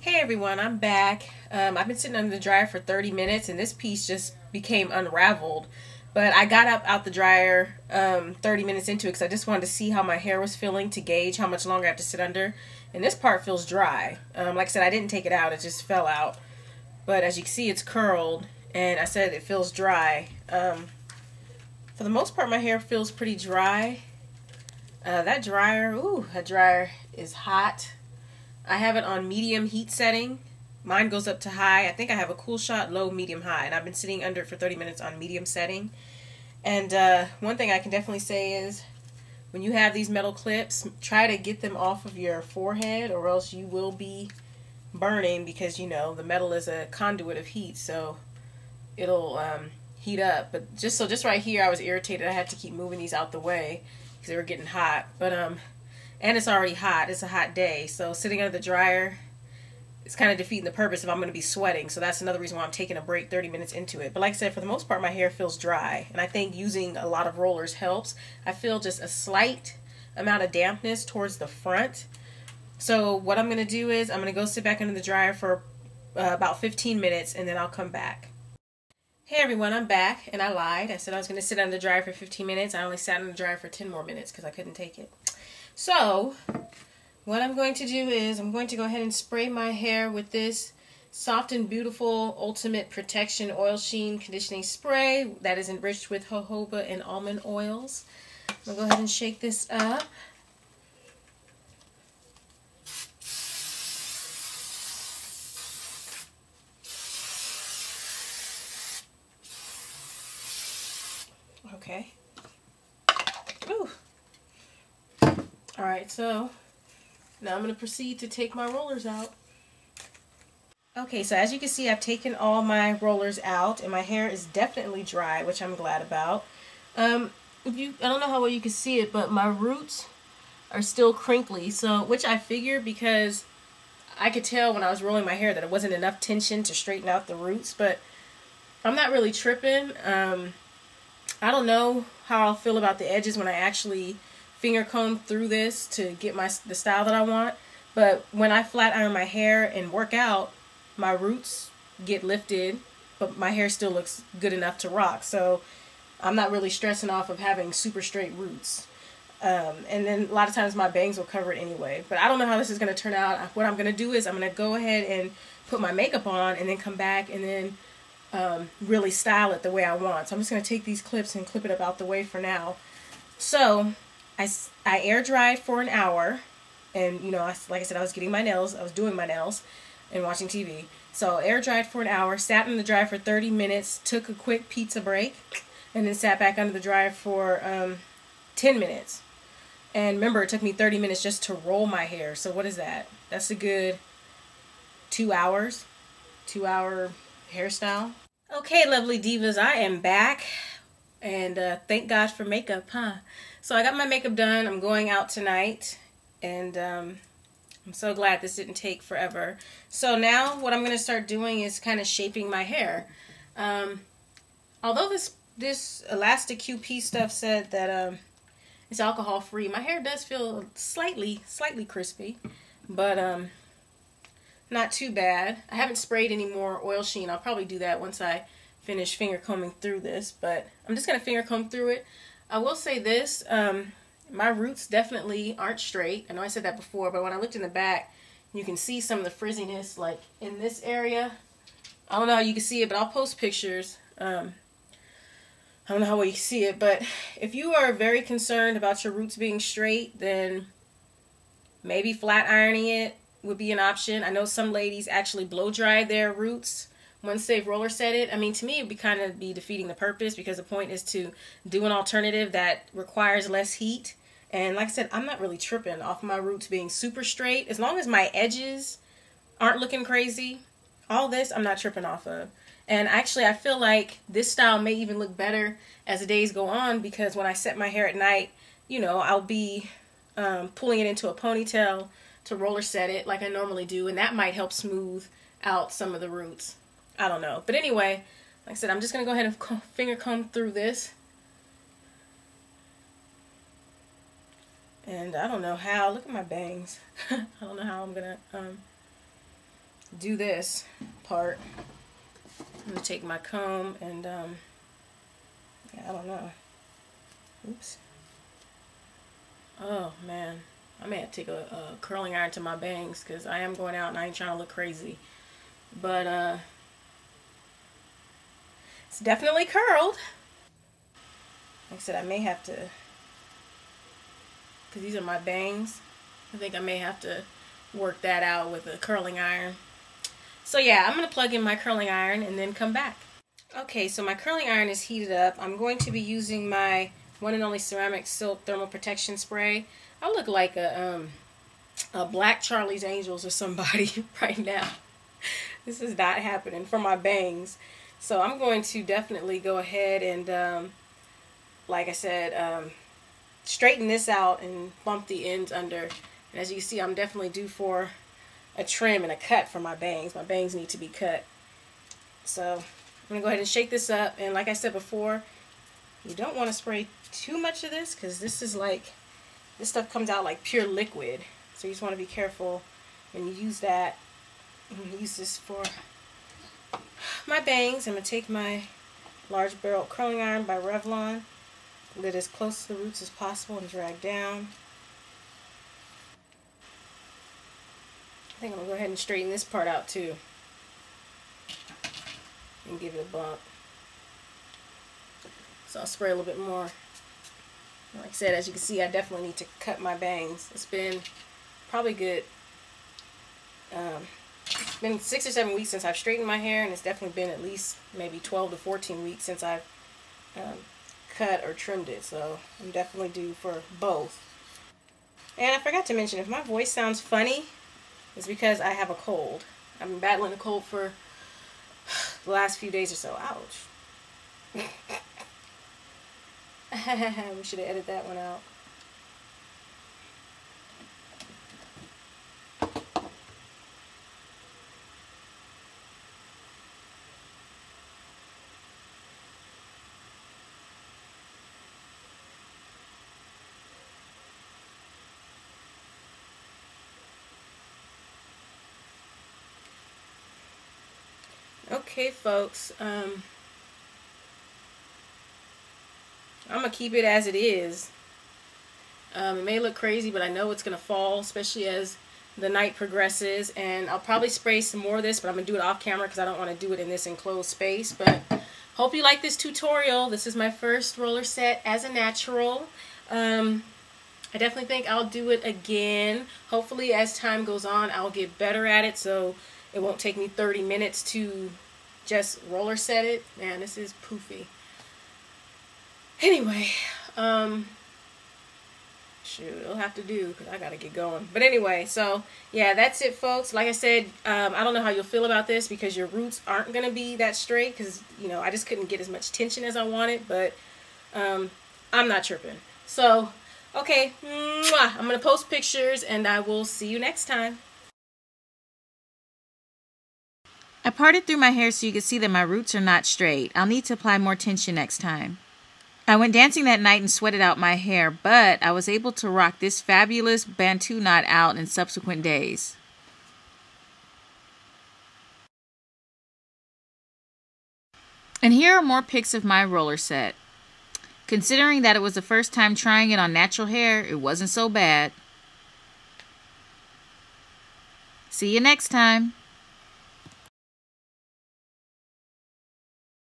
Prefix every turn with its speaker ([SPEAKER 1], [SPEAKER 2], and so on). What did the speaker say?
[SPEAKER 1] Hey everyone, I'm back. I've been sitting under the dryer for 30 minutes and this piece just became unraveled. But I got up out the dryer 30 minutes into it because I just wanted to see how my hair was feeling to gauge how much longer I have to sit under. And this part feels dry. Like I said, I didn't take it out, it just fell out. But as you can see, it's curled and I said it feels dry. For the most part, my hair feels pretty dry. That dryer is hot. I have it on medium heat setting. Mine goes up to high. I think I have a cool shot, low, medium, high. And I've been sitting under it for 30 minutes on medium setting. And one thing I can definitely say is when you have these metal clips, try to get them off of your forehead or else you will be burning because, you know, the metal is a conduit of heat. So it'll heat up. But just right here, I was irritated. I had to keep moving these out the way because they were getting hot. But and it's already hot. It's a hot day. So sitting under the dryer, it's kind of defeating the purpose if I'm going to be sweating. So that's another reason why I'm taking a break 30 minutes into it. But like I said, for the most part, my hair feels dry. And I think using a lot of rollers helps. I feel just a slight amount of dampness towards the front. So what I'm going to do is I'm going to go sit back under the dryer for about 15 minutes and then I'll come back. Hey everyone, I'm back and I lied. I said I was going to sit under the dryer for 15 minutes. I only sat under the dryer for 10 more minutes because I couldn't take it. So, what I'm going to do is I'm going to go ahead and spray my hair with this Soft and Beautiful Ultimate Protection Oil Sheen Conditioning Spray that is enriched with jojoba and almond oils. I'm going to go ahead and shake this up. Okay. Ooh. Alright, so now I'm going to proceed to take my rollers out. Okay, so as you can see, I've taken all my rollers out and my hair is definitely dry, which I'm glad about. I don't know how well you can see it, but my roots are still crinkly, so which I figured because I could tell when I was rolling my hair that it wasn't enough tension to straighten out the roots, but I'm not really tripping. I don't know how I'll feel about the edges when I actually finger comb through this to get the style that I want, but when I flat iron my hair and work out, my roots get lifted, but my hair still looks good enough to rock, so I'm not really stressing off of having super straight roots. And then a lot of times my bangs will cover it anyway, but I don't know how this is going to turn out. What I'm going to do is I'm going to go ahead and put my makeup on and then come back and then really style it the way I want. So I'm just going to take these clips and clip it up out the way for now. So I air dried for an hour, and you know, like I said, I was doing my nails and watching TV. So air dried for an hour, sat in the dryer for 30 minutes, took a quick pizza break, and then sat back under the dryer for 10 minutes. And remember, it took me 30 minutes just to roll my hair. So what is that? That's a good 2 hours, 2-hour hairstyle. Okay, lovely divas, I am back. And thank God for makeup, huh? So I got my makeup done. I'm going out tonight. And I'm so glad this didn't take forever. So now what I'm going to start doing is kind of shaping my hair. Although this Elastic QP stuff said that it's alcohol free, my hair does feel slightly crispy. But not too bad. I haven't sprayed any more oil sheen. I'll probably do that once I finish finger combing through this, but I'm just going to finger comb through it. I will say this, my roots definitely aren't straight. I know I said that before, but when I looked in the back, you can see some of the frizziness like in this area. I don't know how you can see it, but I'll post pictures. I don't know how well you can see it, but if you are very concerned about your roots being straight, then maybe flat ironing it would be an option. I know some ladies actually blow dry their roots once they've roller set it. I mean, to me, it would kind of be defeating the purpose because the point is to do an alternative that requires less heat. And like I said, I'm not really tripping off my roots being super straight. As long as my edges aren't looking crazy, all this I'm not tripping off of. And actually, I feel like this style may even look better as the days go on because when I set my hair at night, you know, I'll be pulling it into a ponytail to roller set it like I normally do. And that might help smooth out some of the roots. I don't know. But anyway, like I said, I'm just going to go ahead and finger comb through this. And I don't know how. Look at my bangs. I don't know how I'm going to do this part. I'm gonna take my comb and yeah, I don't know. Oops. Oh man, I may have to take a curling iron to my bangs because I am going out and I ain't trying to look crazy. But it's definitely curled. Like I said, I may have to, because these are my bangs, I think I may have to work that out with a curling iron. So yeah, I'm going to plug in my curling iron and then come back. Okay, so my curling iron is heated up. I'm going to be using my one and only Ceramic Silk Thermal Protection Spray. I look like a Black Charlie's Angels or somebody right now. This is not happening for my bangs. So I'm going to definitely go ahead and, like I said, straighten this out and bump the ends under. And as you can see, I'm definitely due for a trim and a cut for my bangs. My bangs need to be cut. So I'm going to go ahead and shake this up. And like I said before, you don't want to spray too much of this because this is like, this stuff comes out like pure liquid. So you just want to be careful when you use that. I'm going to use this for my bangs. I'm going to take my large barrel curling iron by Revlon, get as close to the roots as possible and drag down. I think I'm going to go ahead and straighten this part out too and give it a bump. So I'll spray a little bit more. Like I said, as you can see, I definitely need to cut my bangs. It's been probably good. It's been 6 or 7 weeks since I've straightened my hair, and it's definitely been at least maybe 12 to 14 weeks since I've cut or trimmed it. So I'm definitely due for both. And I forgot to mention, if my voice sounds funny, it's because I have a cold. I've been battling a cold for the last few days or so. Ouch. We should have edited that one out. Okay, folks, I'm going to keep it as it is. It may look crazy, but I know it's going to fall, especially as the night progresses. And I'll probably spray some more of this, but I'm going to do it off camera because I don't want to do it in this enclosed space. But hope you like this tutorial. This is my first roller set as a natural. I definitely think I'll do it again. Hopefully, as time goes on, I'll get better at it, so it won't take me 30 minutes to just roller set it. Man, this is poofy. Anyway, shoot, it'll have to do because I gotta get going. But anyway, so yeah, that's it, folks. Like I said, I don't know how you'll feel about this because your roots aren't gonna be that straight because, you know, I just couldn't get as much tension as I wanted. But I'm not tripping. So, okay, mwah, I'm gonna post pictures and I will see you next time.
[SPEAKER 2] I parted through my hair so you can see that my roots are not straight. I'll need to apply more tension next time. I went dancing that night and sweated out my hair, but I was able to rock this fabulous Bantu knot out in subsequent days. And here are more pics of my roller set. Considering that it was the first time trying it on natural hair, it wasn't so bad. See you next time.